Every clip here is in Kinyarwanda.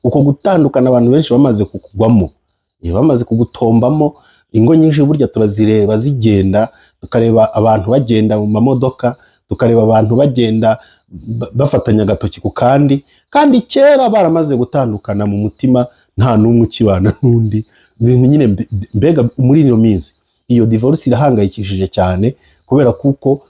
uko gutandukana abantu benshi bamaze kukugwamo, bamaze kugutombamo. Ingo nyinshi burya turazireba zigenda, tukareba abantu bagenda mu mamodoka, tukareba abantu bagenda bafatanya agatoki ku kandi kera baramaze gutandukana mu mutima, nta n'umwe ukibana n'undi. Ibintu nyine mbega muri ino minsi iyo divorce irahangayikishije cyane, kubera kuko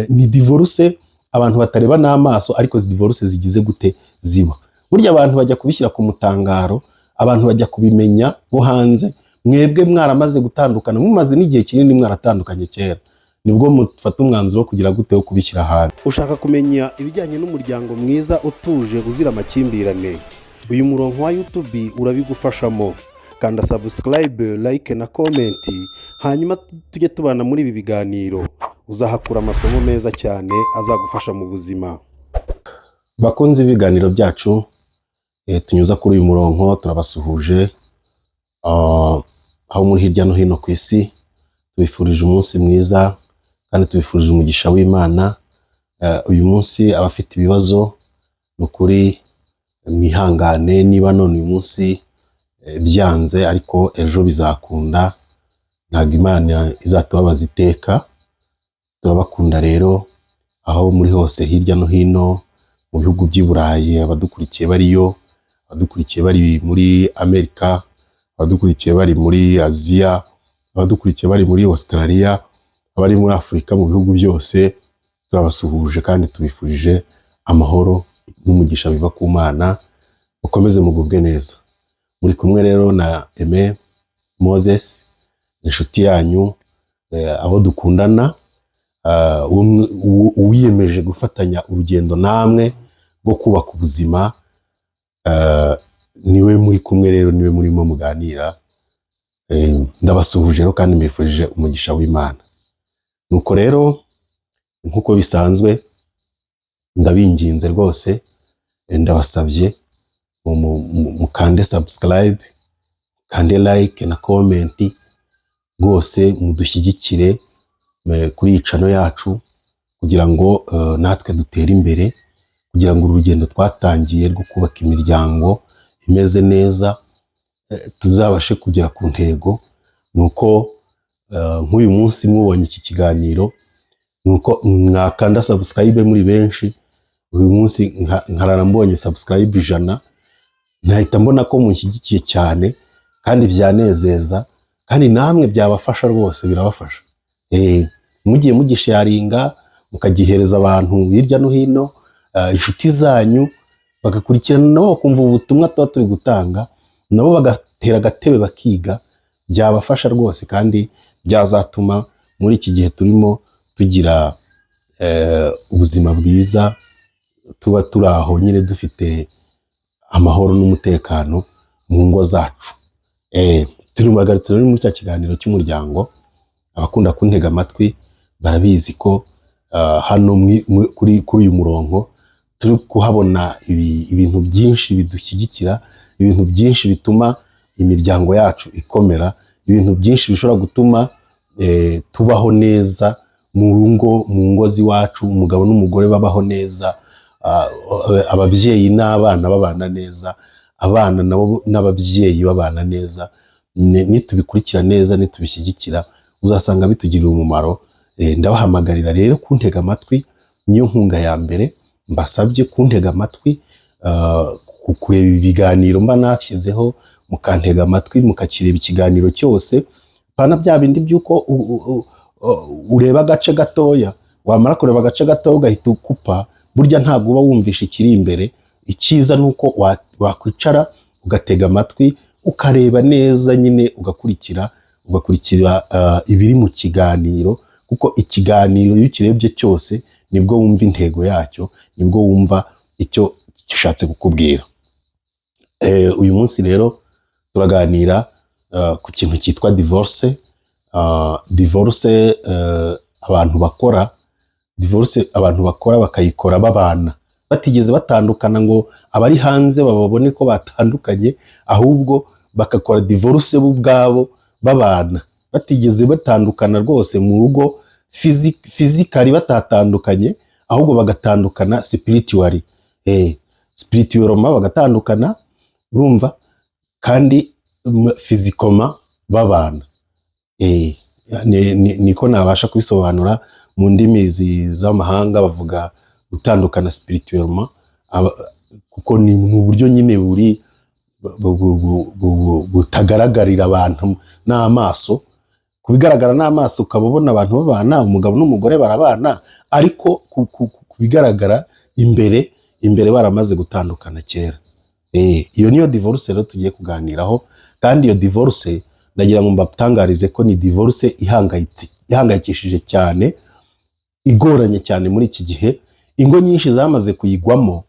ni divorce abantu batareba n'amaso, ariko divorce zigize gute ziba. Burya abantu bajya kubishyira ku mutangaro, abantu bajya kubimenya bo hanze. Mwebwe mwaramaze gutandukana, mumaze n'igihe kinini mwaratandukanye kera, nibwo mufata umwanzuro wo kugira gute wo kubishyira hanze. Ushaka kumenya ibijyanye n'umuryango mwiza utuje uzira amakimbirane, uyu murongo wa YouTube urabigufashamo. Kanda subscribe, like na comment, hanyuma tujye tubana muri ibi biganiro. Uzahakura amasomo meza cyane azagufasha mu buzima. Bakunze ibiganiro byacu tunyuza kuri uyu murongo, turabasuhuje aho muri hirya no hino ku isi. Tubifurije umunsi mwiza kandi tubifurije umugisha w'Imana. Uyu munsi abafite ibibazo nukuri mwihangane, niba none uyu munsi byanze, ariko ejo bizakunda. Ntabwo Imana izatubabaza iteka. Turabakunda rero aho muri hose hirya no hino mu bihugu by'i Burayi, abadukurikiye bariyo, abadukurikiye bari muri Amerika, abadukurikiye bari muri Aziya, abadukurikiye bari muri Australia, abari muri Afurika, mu bihugu byose turabasuhuje kandi tubifurije amahoro n'umugisha biva ku Mana. Mukomeze mugubwe neza. Muri kumwe rero na Aime Moses, inshuti yanyu, abo dukundana, uwiyemeje gufatanya urugendo namwe rwo kubaka ubuzima. Niwe muri kumwe rero, niwe murimo muganira. Ndabasuhuje rero kandi mbifurije umugisha w'Imana. Nuko rero nkuko bisanzwe ndabinginze rwose, ndabasabye mukande subscribe, kande like na comment, rwose mudushyigikire kuri iyi channel yacu, kugira ngo natwe dutere imbere, kugira ngo urugendo twatangiye rwo kubaka imiryango imeze neza tuzabashe kugera ku ntego. Nuko nk'uyu munsi mubonye iki kiganiro, nuko mwakanda subscribe muri benshi. Uyu munsi nkarara mbonye subscribe 100, nahita mbona ko munshyigikiye cyane kandi byanezeza, kandi namwe byabafasha rwose, birabafasha. Mugiye mugisharinga, mukagihereza abantu hirya no hino, inshuti zanyu bagakurikirana nabo kumva ubutumwa tuba turi gutanga, nabo bagatera agatebe bakiga, byabafasha rwose kandi byazatuma muri iki gihe turimo tugira ubuzima bwiza, tuba turaho nyine dufite amahoro n'umutekano mu ngo zacu. Turi mubagarutse rero muri cya kiganiro cy'umuryango. Abakunda kuntega amatwi barabizi ko hano kuri uyu murongo turi kuhabona ibintu byinshi bidushyigikira, ibintu byinshi bituma imiryango yacu ikomera, ibintu byinshi bishobora gutuma tubaho neza mu ngo z'iwacu, umugabo n'umugore babaho neza, ababyeyi n'abana babana neza, abana nabo n'ababyeyi babana neza. Nitubikurikira neza, nitubishyigikira, uzasanga bitugirira umumaro. Ndabahamagarira rero kuntega amatwi, niyo nkunga ya mbere mbasabye, kuntega amatwi, kureba ibiganiro mba nashyizeho, mukantega amatwi, mukakireba ikiganiro cyose. Pana bya bindi byuko ureba agace gatoya, wamara kureba agace gatoya ugahita ukupa, burya ntabwo uba wumvisha ikiri imbere. Icyiza nuko wakwicara ugatega amatwi, ukareba neza nyine, ugakurikira ibiri mu kiganiro, kuko ikiganiro iyo ukirebye cyose nibwo wumva intego yacyo, nibwo wumva icyo gishatse kukubwira. Uyu munsi rero turaganira ku kintu cyitwa divorce. Divorce abantu bakora bakayikora babana, batigeze batandukana ngo abari hanze babone ko batandukanye, ahubwo bakakora divorce bo ubwabo babana, batigeze batandukana rwose mu rugo physically batatandukanye, ahubwo bagatandukana spiritually. Spiritually bagatandukana, urumva, kandi fizikoma babana. Niko nabasha kubisobanura. Mu ndimi z'amahanga bavuga gutandukana spirituellement, kuko ni mu buryo nyine buri butagaragarira abantu n'amaso. Kubigaragara n'amaso ukaba ubona abantu babana, umugabo n'umugore barabana, ariko kubigaragara imbere baramaze gutandukana kera. Iyo niyo divorce rero tugiye kuganiraho, kandi iyo divorce ndagira ngo mbatangarize ko ni divorce ihangayikishije cyane, igoranye cyane muri iki gihe. Ingo nyinshi zamaze kuyigwamo.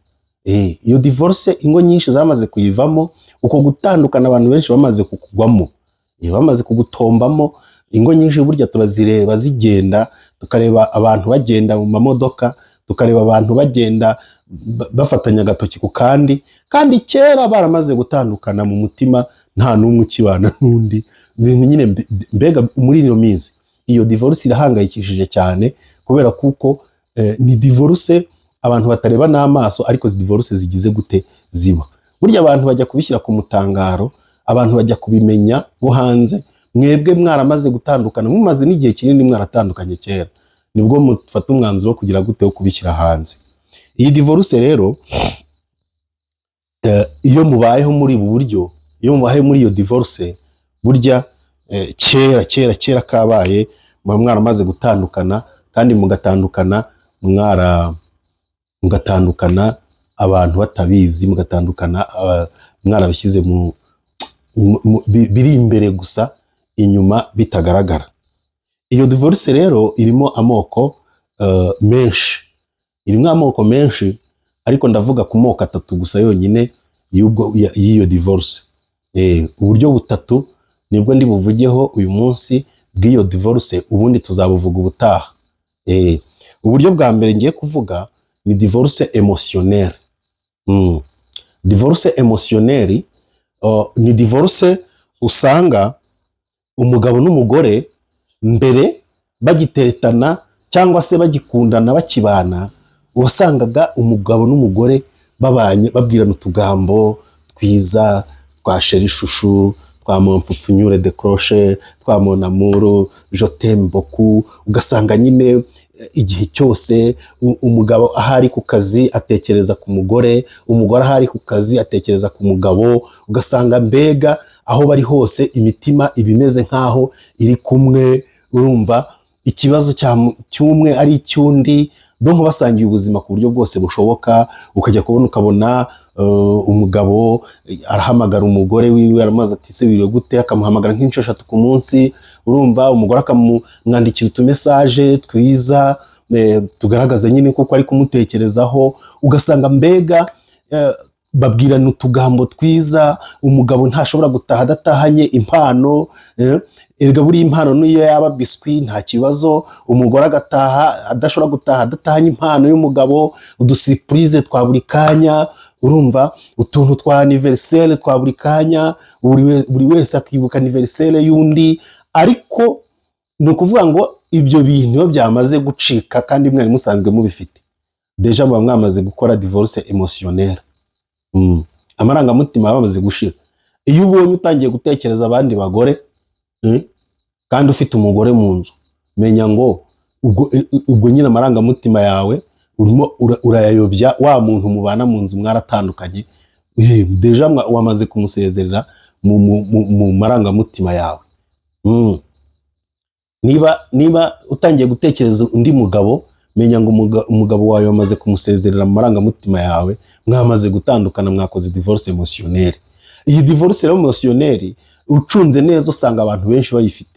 Iyo divorce ingo nyinshi zamaze kuyivamo, uko gutandukana abantu benshi bamaze kukugwamo, bamaze kugutombamo. Ingo nyinshi burya turazireba zigenda, tukareba abantu bagenda mu mamodoka, tukareba abantu bagenda bafatanya agatoki ku kandi kera baramaze gutandukana mu mutima, nta n'umwe ukibana n'undi. Ibintu nyine mbega muri iyo minsi iyo divorce irahangayikishije cyane, kubera kuko ni divorce abantu batareba n'amaso, ariko divorce zigize gute ziba. Burya abantu bajya kubishyira ku mutangaro, abantu bajya kubimenya bo hanze. Mwebwe mwaramaze gutandukana, mumaze n'igihe kinini mwaratandukanye kera, nibwo mufata umwanzuro wo kugira gute wo kubishyira hanze. Iyi divorce rero iyo mubayeho muri ubu buryo, iyo mubayeho muri iyo divorce, burya kera kabaye mwaramaze gutandukana, kandi mugatandukana abantu batabizi, mugatandukana mwarabishyize biri imbere gusa, inyuma bitagaragara. Iyo divorce rero irimo amoko menshi, ariko ndavuga ku moko 3 gusa yonyine y'iyo divorce. Uburyo butatu nibwo ndi buvugeho uyu munsi bw'iyo divorce, ubundi tuzabuvuga ubutaha. Uburyo bwa mbere ngiye kuvuga ni divorce émotionnelle. Divorce émotionnelle ni divorce usanga umugabo n'umugore mbere bagiteretana cyangwa se bagikundana bakibana, wasangaga umugabo n'umugore babanye babwirana utugambo twiza twa chéri chouchou, twa mon pfupfunyure de croche, twa mon amour, je t'aime beaucoup. Ugasanga nyine igihe cyose umugabo ahari ku kazi atekereza ku mugore, umugore ahari ku kazi atekereza ku mugabo. Ugasanga mbega aho bari hose imitima ibimeze nkaho iri kumwe, urumva ikibazo cy'umwe ari icyundi, donc basangiye ubuzima ku buryo bwose bushoboka. Ukajya ukabona umugabo arahamagara umugore wiwe, aramaze ati se biriwe gute, akamuhamagara nk'inshuro 3 ku munsi. Urumva umugore akamwandikira utumessage twiza tugaragaza nyine kuko ari kumutekerezaho. Ugasanga mbega babwirana utugambo twiza. Umugabo ntashobora gutaha adatahanye impano, erega buri impano niyo yaba biswi nta kibazo. Umugore agataha adashobora gutaha adatahanye impano y'umugabo, udusurprise twa buri kanya, urumva utuntu twa anniversaire twa buri kanya, buri wese akibuka anniversaire y'undi. Ariko ni ukuvuga ngo ibyo bintu byamaze gucika, kandi mwari musanzwe mubifite deja, muba mwamaze gukora divorce émotionnelle. Amarangamutima bamaze gushira. Iyo ubonye utangiye gutekereza abandi bagore kandi ufite umugore mu nzu, menya ngo ubwo nyine amarangamutima yawe urimo urayayobya wa muntu mubana mu nzu mwaratandukanye. Deja wamaze kumusezerera mu marangamutima yawe. Niba utangiye gutekereza undi mugabo, menya ngo umugabo wawe wamaze kumusezerera mu marangamutima yawe, mwamaze gutandukana, mwakoze divorce émotionnelle. Iyi divorce émotionnelle ucunze neza usanga abantu benshi bayifite.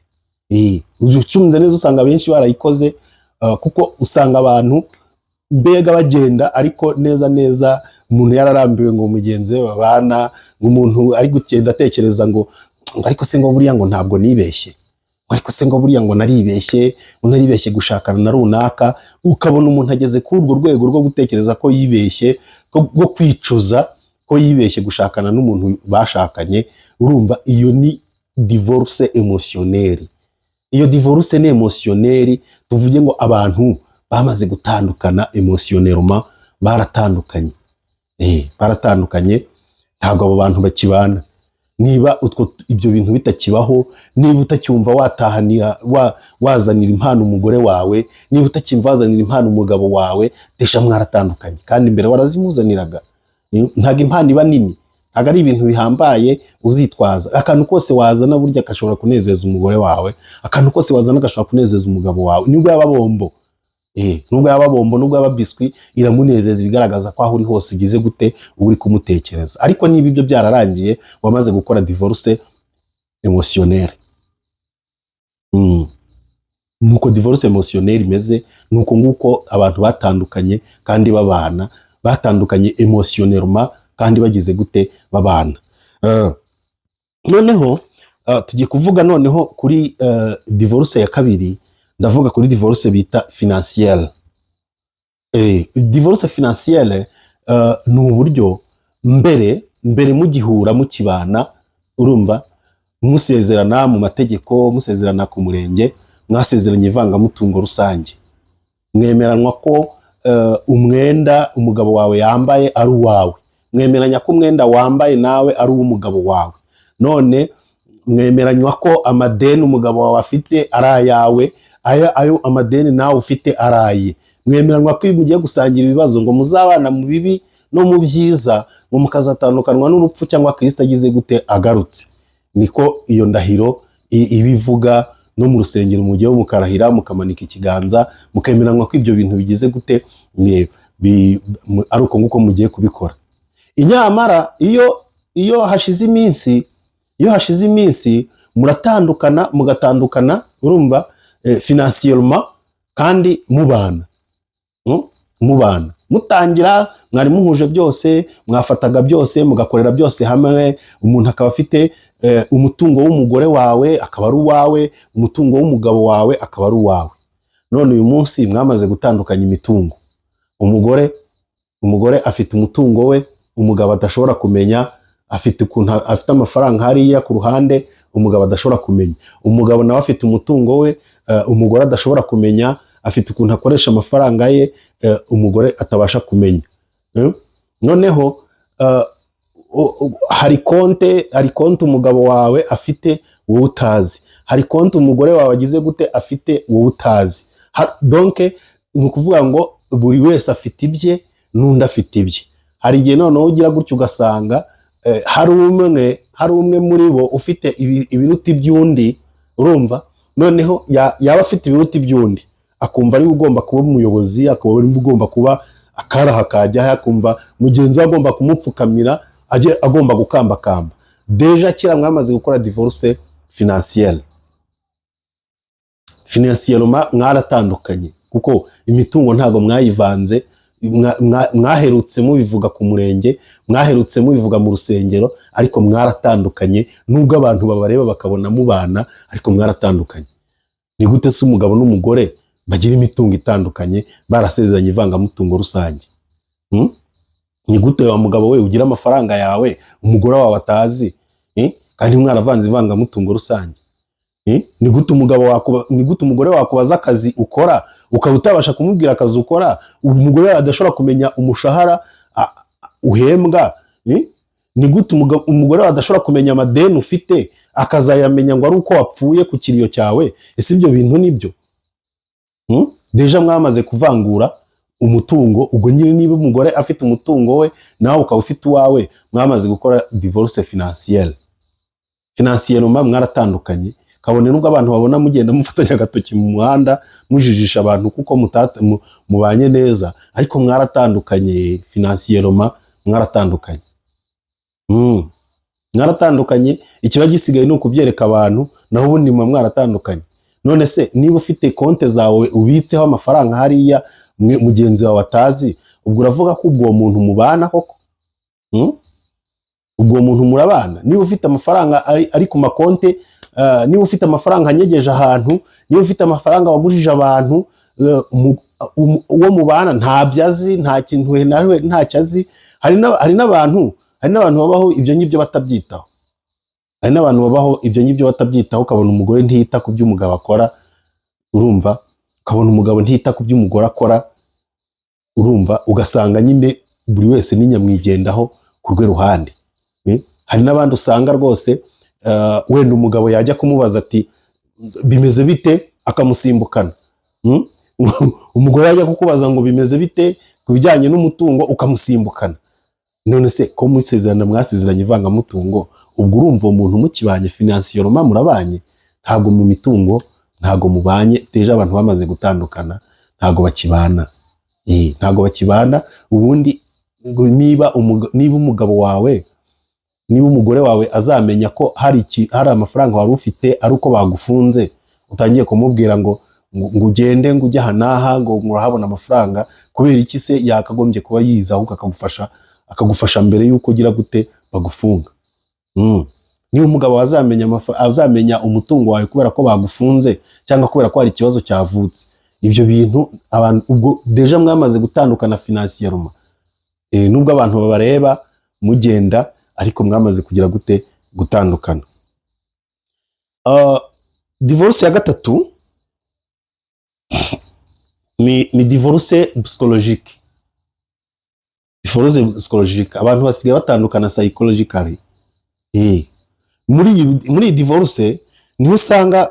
Ucunze neza usanga benshi barayikoze, kuko usanga abantu mbega bagenda, ariko neza umuntu yararambiwe ngo mugenzi we babana, umuntu ari gukenda atekereza ngo ariko se ngo buriya ngo ntabwo nibeshye, ariko se ngo buriya ngo naribeshye gushakana na runaka. Ukabona umuntu ageze kuri urwo rwego rwo gutekereza ko yibeshye, rwo kwicuza ko yibeshye gushakana n'umuntu bashakanye. Urumva iyo ni divorce émotionnelle. Iyo divorce ni émotionnelle, tuvuge ngo abantu bamaze gutandukana émotionnellement, baratandukanye. Baratandukanye ntabwo abo bantu bakibana. Niba ibyo bintu bitakibaho, niba utacyumva watahanira wazanira impano umugore wawe, niba utacyumva wazanira impano umugabo wawe, desha mwaratandukanye. Kandi mbere warazimuzaniraga. Ntabwo impano iba nini, ntabwo ari ibintu bihambaye uzitwaza. Akantu kose wazana burya gashobora kunezeza umugore wawe, akantu kose wazana gashobora kunezeza umugabo wawe. Nubwo yaba bombo, nubwo yaba bombo, nubwo yaba biswi, iramunezeza, bigaragaza ko aho uri hose ugize gute, uri kumutekereza. Ariko niba ibyo byararangiye, wamaze gukora divorce emotionnelle. Nuko divorce emotionnelle imeze, nuko nguko abantu batandukanye kandi babana, batandukanye emotionnellement kandi bagize gute, babana. Noneho tugiye kuvuga noneho kuri divorce ya kabiri. Ndavuga kuri divorce bita financière. Divorce financière ni uburyo mbere mugihura mukibana, urumva, musezerana mu mategeko, musezerana ku murenge, mwasezeranye ivangamutungo rusange, mwemeranwa ko umwenda umugabo wawe yambaye ari uwawe, mwemeranya ko umwenda wambaye nawe ari uw'umugabo wawe. None mwemeranywa ko amadeni umugabo wawe afite ari ayawe, ayo amadeni nawe ufite araye. Mwemeranywa ko mugiye gusangira ibibazo, ngo muzabana mu bibi no mu byiza, ngo mukazatandukanwa n'urupfu cyangwa Kristo agize gute, agarutse. Niko iyo ndahiro ibivuga. No mu rusengero mugiye mukarahira, mukamanika ikiganza, mukemeranywa ko ibyo bintu bigize gute, ari uko nguko mugiye kubikora. Inyamara iyo hashize iminsi mugatandukana, urumva, financièrement kandi mubana mutangira mwari muhuje byose, mwafataga byose, mugakorera byose hamwe. Umuntu akaba afite umutungo w'umugore wawe akaba ari uwawe, umutungo w'umugabo wawe akaba ari uwawe. None uyu munsi mwamaze gutandukanya imitungo. Umugore afite umutungo we, umugabo adashobora kumenya, afite amafaranga hariya ku ruhande, umugabo adashobora kumenya. Umugabo nawe afite umutungo we, umugore adashobora kumenya, afite ukuntu akoresha amafaranga ye, umugore atabasha kumenya. Noneho hari konti umugabo wawe afite wowe utazi, hari konti umugore wawe agize gute afite wowe utazi. Donc ni ukuvuga ngo buri wese afite ibye n'undi afite ibye. Hari igihe noneho ugira gutyo ugasanga hari umwe muri bo ufite ibiruti by'undi, urumva. Noneho yaba afite ibiruti by'undi, akumva ari ugomba kuba umuyobozi, akaba ari ugomba kuba akaraha kajya, akumva mugenzi we agomba kumupfukamira, agomba gukambakamba. Deja kira mwamaze gukora divorce financière. Financièrement mwaratandukanye kuko imitungo ntago mwayivanze, mwaherutse mubivuga ku murenge, mwaherutse mubivuga mu rusengero, ariko mwaratandukanye. Nubwo abantu babareba bakabona mubana, ariko mwaratandukanye. Ni gute se umugabo n'umugore bagira imitungo itandukanye barasezeranye ivangamutungo rusange? Ni gute wa mugabo we ugira amafaranga yawe umugore wawe atazi, kandi mwaravanze ivangamutungo rusange? Ni gute umugore wakubaza akazi ukora ukaba utabasha kumubwira akazi ukora, umugore adashobora kumenya umushahara uhembwa? Ni gute umugore adashobora kumenya amadeni ufite akazayamenya ngo ari uko wapfuye ku kiriyo cyawe? Ese ibyo bintu nibyo? Deja mwamaze kuvangura umutungo. Ubwo nyine niba umugore afite umutungo we nawe ukaba ufite uwawe, mwamaze gukora divorce financière. Financièrement mwaratandukanye. Kabone nubwo abantu babona mugenda mufatanya agatoki mu muhanda mujijisha abantu kuko mubanye neza, ariko mwaratandukanye. Financièrement mwaratandukanye. Mwaratandukanye. Ikiba gisigaye ni ukubyereka abantu, naho ubundi mwaratandukanye. None se niba ufite konti zawe ubitseho amafaranga hariya mugenzi wawe atazi, ubwo uravuga ko ubwo muntu mubana koko? Ubwo muntu murabana? Niba ufite amafaranga ari ku makonti, niba ufite amafaranga anyegeje ahantu, niba ufite amafaranga wagujije abantu, uwo mubana ntabyo azi, nta kintu nawe ntacyo azi. Hari n'abantu babaho ibyo ngibyo batabyitaho. Hari n'abantu babaho ibyo ngibyo batabyitaho, ukabona umugore ntiyita ku byo umugabo akora, urumva, ukabona umugabo ntiyita ku byo umugore akora, urumva, ugasanga nyine buri wese n'inyamwigendaho ku rwe ruhande. hari n'abandi usanga rwose wenda umugabo yajya kumubaza ati bimeze bite akamusimbukana. Umugore yajya kukubaza ngo bimeze bite ku bijyanye n'umutungo ukamusimbukana. None se ko musezerana mwasezeranye ivangamutungo, ubwo urumva umuntu mukibanye finansiyeroma murabanye, ntabwo mu mitungo ntabwo mubanye. Teje abantu bamaze gutandukana ntabwo bakibana, ntabwo bakibana. Ubundi niba umugabo wawe, niba umugore wawe azamenya ko hari amafaranga wari ufite ari uko bagufunze, utangiye kumubwira ngo ugende ngo ujye hanaha ngo murahabona amafaranga, kubera iki se yakagombye kuba yiza ahubwo akagufasha mbere yuko ugira gute bagufunga. Niba umugabo azamenya umutungo wawe kubera ko bagufunze cyangwa kubera ko hari ikibazo cyavutse, ibyo bintu abantu ubwo deja mwamaze gutandukana finansiyeroma. Nubwo abantu babareba mugenda ariko mwamaze kugira gute gutandukana. Divorce ya gatatu ni divorce psychologique. Divorce psychologique, abantu basigaye batandukana psychologically. Muri divorce niho usanga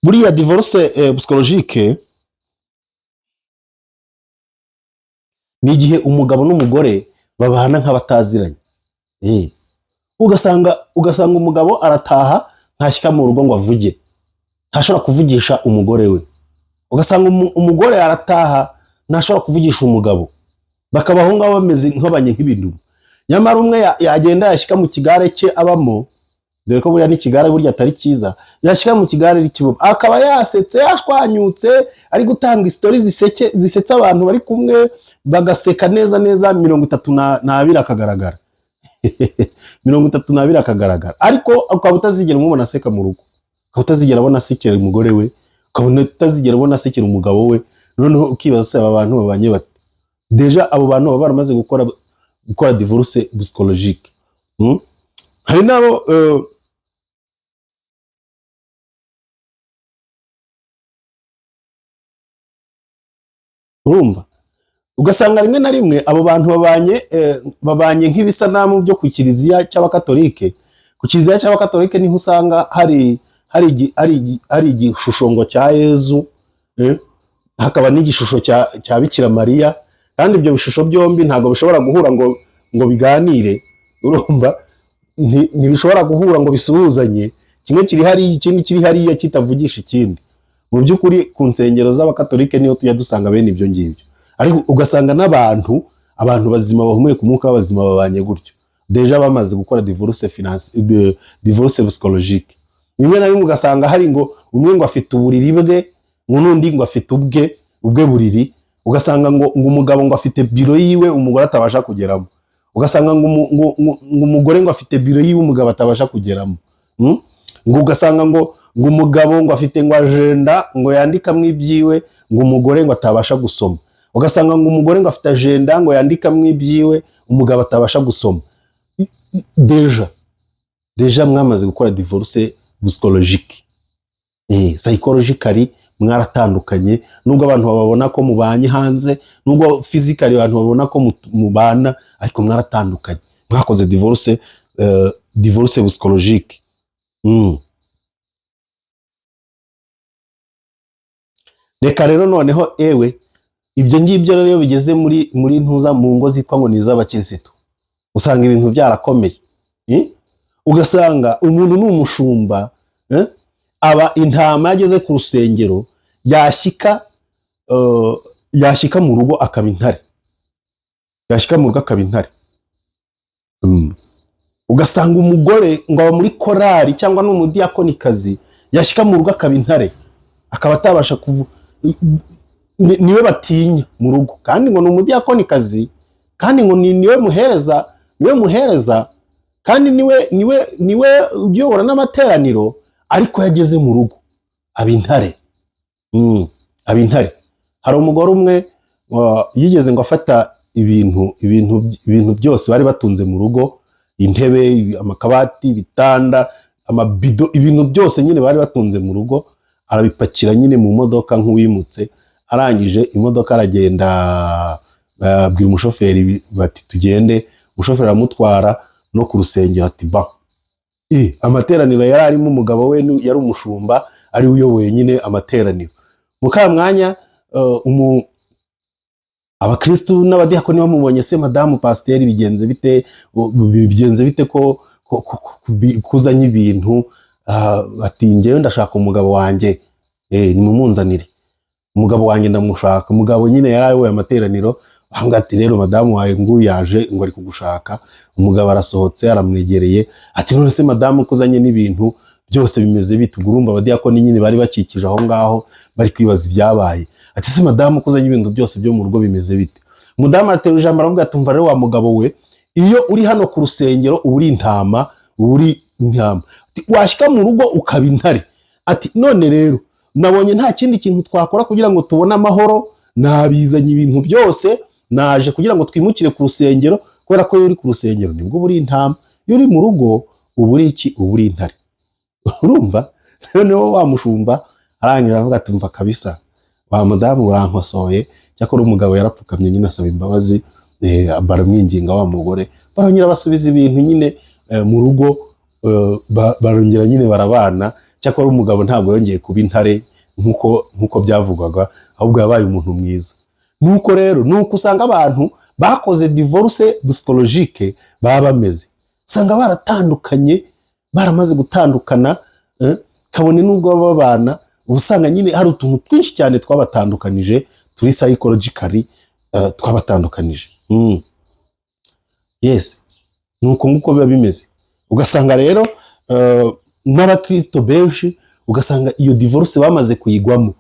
buriya divorce psychologique ni igihe umugabo n'umugore babana nk'abataziranye. Ugasanga umugabo arataha ntashyika mu rugo ngo avuge, ntashobora kuvugisha umugore we. Ugasanga umugore arataha ntashobora kuvugisha umugabo, bakabaho ngaho bameze nk'abanye nk'ibintu. Nyamara umwe yagenda yashyika mu kigare cye abamo, dore ko buriya n'ikigare burya atari cyiza, yashyika mu kigare ry'ikibuga akaba yasetse yashwanyutse, ari gutanga story zisetsa abantu bari kumwe, bagaseka neza 32 akagaragara. 32 akagaragara, ariko ukaba utazigera umubona aseka mu rugo, ukaba utazigera abona asekera umugore we, ukaba utazigera abona asekera umugabo we. Noneho ukibaza se aba bantu babanye bate? Deja abo bantu baba baramaze gukora divorce psychologique. Hari nabo urumva, ugasanga rimwe na rimwe abo bantu babanye nk'ibisanamu byo ku kiliziya cy'abakatolike. Ku kiliziya cy'abakatolike niho usanga hari igishusho cya Yezu, hakaba n'igishusho cya Bikira Mariya, kandi ibyo bishusho byombi ntabwo bishobora guhura ngo biganire. Urumva, ntibishobora guhura ngo bisuhuzanye, kimwe kiri hariya ikindi kiri hariya kitavugisha ikindi. Mu by'ukuri ku nsengero z'abakatolike niho tujya dusanga bene ibyo ngibyo, ariko ugasanga n'abantu bazima bahumuye ku mwuka w'abazima babanye gutyo, deja bamaze gukora divorce psychologique. Rimwe na rimwe ugasanga hari ngo umwe ngo afite uburiri bwe, n'undi ngo afite ubwe buriri. Ugasanga ngo umugabo ngo afite biro yiwe umugore atabasha kugeramo. Ugasanga ngo umugore ngo afite biro yiwe umugabo atabasha kugeramo. Ngo ugasanga ngo umugabo ngo afite ngo agenda ngo yandikamo ibyiwe, ngo umugore ngo atabasha gusoma. Ugasanga ngo umugore ngo afite agenda ngo yandikamo ibyiwe, umugabo atabasha gusoma. Deja mwamaze gukora divorce psychologique. Psychologically mwaratandukanye, nubwo abantu babona ko mubanye hanze, nubwo physically abantu babona ko mubana, ariko mwaratandukanye, mwakoze divorce psychologique. Reka rero noneho ibyo ngibyo rero bigeze muri ntuza mu ngo zitwa ngo ni iz'abakirisitu, usanga ibintu byarakomeye. Ugasanga umuntu n'umushumba, aba intama yageze ku rusengero, yashyika mu rugo akaba intare, ugasanga umugore ngo aba muri korari cyangwa n'umudiyakonikazi, yashyika mu rugo akaba intare, akaba atabasha niwe batinya mu rugo, kandi ngo ni umudiyakonikazi, kandi ngo niwe muhereza, kandi niwe uyobora n'amateraniro, ariko yageze mu rugo aba intare. Hari umugore umwe yigeze ngo afata ibintu byose bari batunze mu rugo, intebe, amakabati, ibitanda, amabido, ibintu byose nyine bari batunze mu rugo, arabipakira nyine mu modoka nk'uwimutse. Arangije imodoka aragenda, abwira umushoferi bati tugende. Umushoferi aramutwara no ku rusengero ati ba. Amateraniro yari arimo umugabo we yari umushumba, ari uyoboye nyine amateraniro. Muka mwanya abakristu n'abadiyakoni bamubonye, se madamu pasiteri bigenze bite ko kuzanye ibintu, ati njyewe ndashaka umugabo wanjye, nimumunzanire umugabo wanjye ndamushaka. Umugabo nyine yari ayoboye amateraniro, ahanga ati rero madamu wawe nguyu yaje ngo ari kugushaka. Umugabo arasohotse aramwegereye ati none se madamu kuzanye n'ibintu byose bimeze bite? Urumva abadiyakoni nyine bari bakikije aho ngaho bari kwibaza ibyabaye. Ati se madamu kuzanye ibintu byose byo mu rugo bimeze bite? Umudamu aterura ijambo aravuga ati umva rero wa mugabo we, iyo uri hano ku rusengero uba uri intama, washyika mu rugo ukaba intare. Ati none rero nabonye nta kindi kintu twakora kugira ngo tubone amahoro, nabizanye ibintu byose, naje kugira ngo twimukire ku rusengero, kubera ko iyo uri ku rusengero nibwo uba uri intama, iyo uri mu rugo uba uri iki? Uba uri intare. Urumva? Noneho wa mushumba arangira avuga ati mva kabisa wa mudamu urankosoye. Cyakora umugabo yarapfukamye nyine asaba imbabazi, baramwinginga wa mugore, barongera basubiza ibintu nyine mu rugo, barongera nyine barabana. Cyakora umugabo ntabwo yongeye kuba intare nkuko byavugwaga, ahubwo yabaye umuntu mwiza. Nuko rero nuko usanga abantu bakoze divorce psychologique baba bameze, usanga baratandukanye, baramaze gutandukana, kabone nubwo babana, ubusanga nyine hari utuntu twinshi cyane twabatandukanije, turi psychologically twabatandukanije. Yes, nuko nguko biba bimeze. Ugasanga rero n'abakristo benshi ugasanga iyo divorce bamaze kuyigwamo.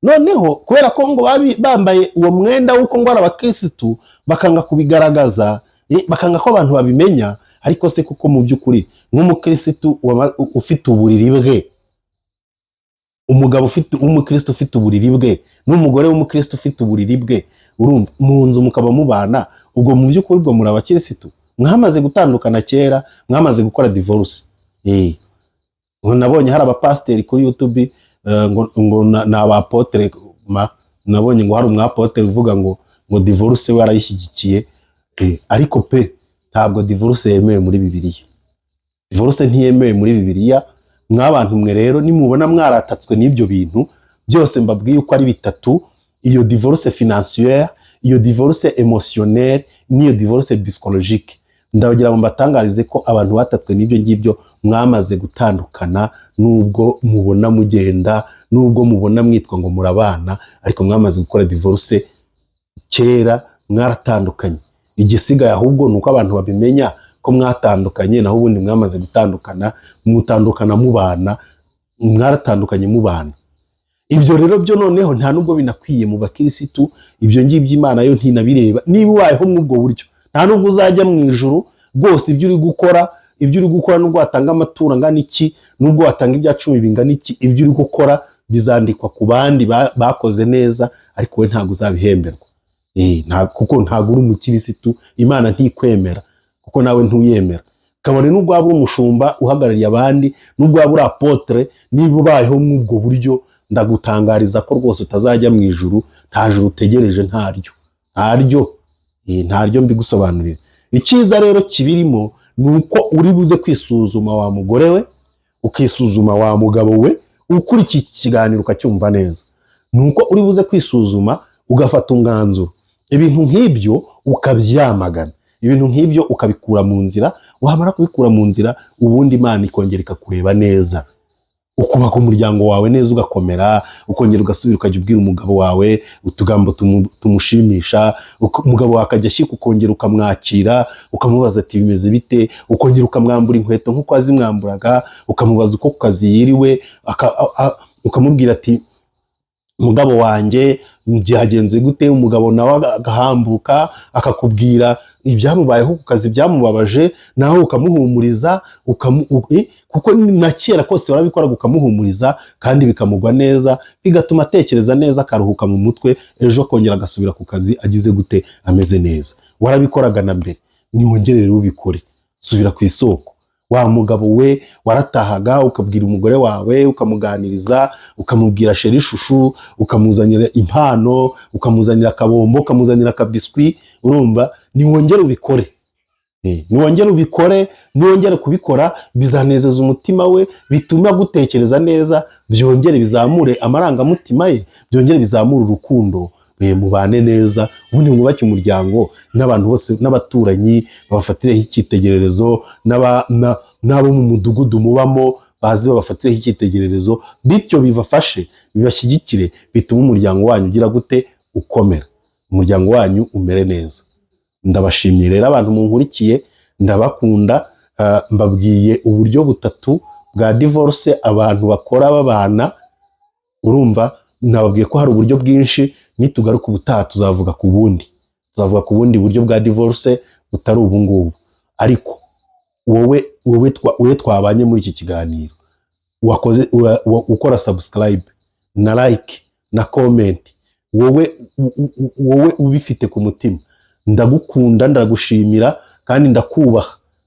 Noneho kubera ko ngo bambaye uwo mwenda w'uko ngo ari abakristo, bakanga kubigaragaza, bakanga ko abantu babimenya. Ariko se kuko mu by'ukuri nk'umukristo ufite uburiri bwe, umugabo w'umukristo ufite uburiri bwe, n'umugore w'umukristo ufite uburiri bwe, urumva mu nzu mukaba mubana, ubwo mu by'ukuri ubwo muri abakristo mwamaze gutandukana kera, mwamaze gukora divorce. Nabonye hari abapasiteri kuri YouTube ngo na abapotre, nabonye ngo hari umwapotre uvuga ngo divorce we arayishyigikiye. Ariko pe ntabwo divorce yemewe muri Bibiliya. Divorce ntiyemewe muri Bibiliya. Mwabantu mwe rero nimubona mwaratatswe n'ibyo bintu byose mbabwiye uko ari bitatu, iyo divorce financière, iyo divorce émotionnelle, n'iyo divorce psychologique, ndagira ngo mbatangarize ko abantu batatswe n'ibyo ngibyo mwamaze gutandukana. Nubwo mubona mugenda, nubwo mubona mwitwa ngo murabana, ariko mwamaze gukora divorce kera, mwaratandukanye. Igisigaye ahubwo nuko abantu babimenya ko mwatandukanye, naho ubundi mwamaze gutandukana, mutandukana mubana, mwaratandukanye mubana. Ibyo rero byo noneho nta nubwo binakwiye mu bakirisitu. Ibyo ngibyo Imana yo ntinabireba. Niba ubayeho mw'ubwo buryo, nta nubwo uzajya mu ijuru rwose. Ibyo uri gukora nubwo watanga amaturo angana iki, nubwo watanga ibya 10 bingana iki, ibyo uri gukora bizandikwa ku bandi bakoze neza, ariko we ntabwo uzabihemberwa. Kuko ntabwo uri umukirisitu, Imana ntikwemera kuko nawe ntuyemera. Kabone nubwo waba uri umushumba uhagarariye abandi, nubwo waba uri apotre, niba ubayeho mw'ubwo buryo, ndagutangariza ko rwose utazajya mu ijuru. Nta juru utegereje, ntaryo mbigusobanurira. Icyiza rero kibirimo nuko uri buze kwisuzuma wa mugore we, ukisuzuma wa mugabo we, ukurikiye iki kiganiro ukacyumva neza. Nuko uri buze kwisuzuma ugafata umwanzuro. Ibintu nk'ibyo ukabyamagana, ibintu nk'ibyo ukabikura mu nzira. Wamara kubikura mu nzira, ubundi Imana ikongera ikakureba neza, ukubaka umuryango wawe neza, ugakomera, ukongera ugasubira ukajya ubwira umugabo wawe utugambo tumushimisha. Umugabo wakajya ashyika, ukongera ukamwakira, ukamubaza ati bimeze bite, ukongera ukamwambura inkweto nk'uko azimwamburaga, ukamubaza uko kazi yiriwe, ukamubwira ati umugabo wanjye byagenze gute. Umugabo nawe agahambuka akakubwira ibyamubayeho ku kazi byamubabaje, nawe ukamuhumuriza, kuko na kera kose warabikora ukamuhumuriza, kandi bikamugwa neza, bigatuma atekereza neza, akaruhuka mu mutwe, ejo akongera agasubira ku kazi agize gute, ameze neza. Warabikoraga na mbere, niwongerere ubikore, subira ku isoko. wa mugabo we waratahaga ukabwira umugore wawe ukamuganiriza ukamubwira sheri shushu ukamuzanira impano ukamuzanira akabombo ukamuzanira akabiswi urumva niwongere ubikore niwongere kubikora bizanezeza umutima we bituma gutekereza neza byongere bizamure amarangamutima ye byongere bizamure urukundo mubane neza ubundi mwubake umuryango n'abantu bose n'abaturanyi babafatireho icyitegererezo n'abo mu mudugudu mubamo bazi babafatireho icyitegererezo bityo bibafashe bibashyigikire bituma umuryango wanyu ugira gute ukomera umuryango wanyu umere neza. Ndabashimiye rero abantu munkurikiye ndabakunda mbabwiye uburyo butatu bwa divorce abantu bakora babana urumva nababwiye ko hari uburyo bwinshi nitugaruka ubutaha tuzavuga ku bundi buryo bwa divorce butari ubu ngubu ariko wowe twabanye muri iki kiganiro wakoze ukora subscribe na like na comment wowe ubifite ku mutima ndagukunda ndagushimira kandi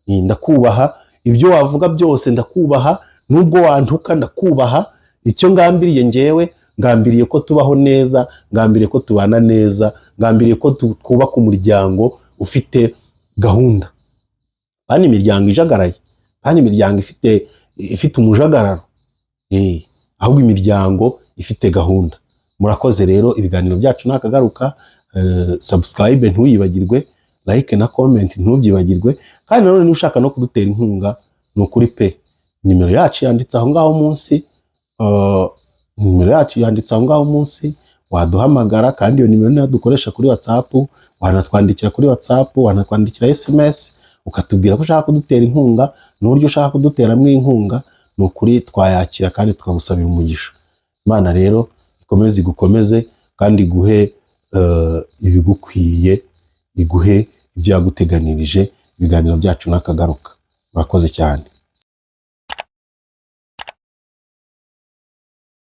ndakubaha ibyo wavuga byose ndakubaha nubwo wantuka ndakubaha icyo ngambiriye ngewe ngambiriye ko tubaho neza ngambiriye ko tubana neza ngambiriye ko twubaka umuryango ufite gahunda kandi imiryango ijagaraye kandi imiryango ifite umujagararo ahubwo imiryango ifite gahunda. Murakoze rero ibiganiro byacu nakagaruka subscribe ntuyibagirwe like na comment ntubyibagirwe kandi none niba ushaka no kudutera inkunga ni ukuri pe nimero yacu yanditse aho ngaho munsi waduhamagara kandi iyo nimero niyo dukoresha kuri WhatsApp wanatwandikira kuri WhatsApp wanatwandikira SMS ukatubwira ko ushaka kudutera inkunga n'uburyo ushaka kuduteramo inkunga ni ukuri twayakira kandi tukagusabira umugisha. Imana rero ikomeze igukomeze kandi iguhe ibigukwiye iguhe ibyo yaguteganirije ibiganiro byacu nakagaruka. Murakoze cyane.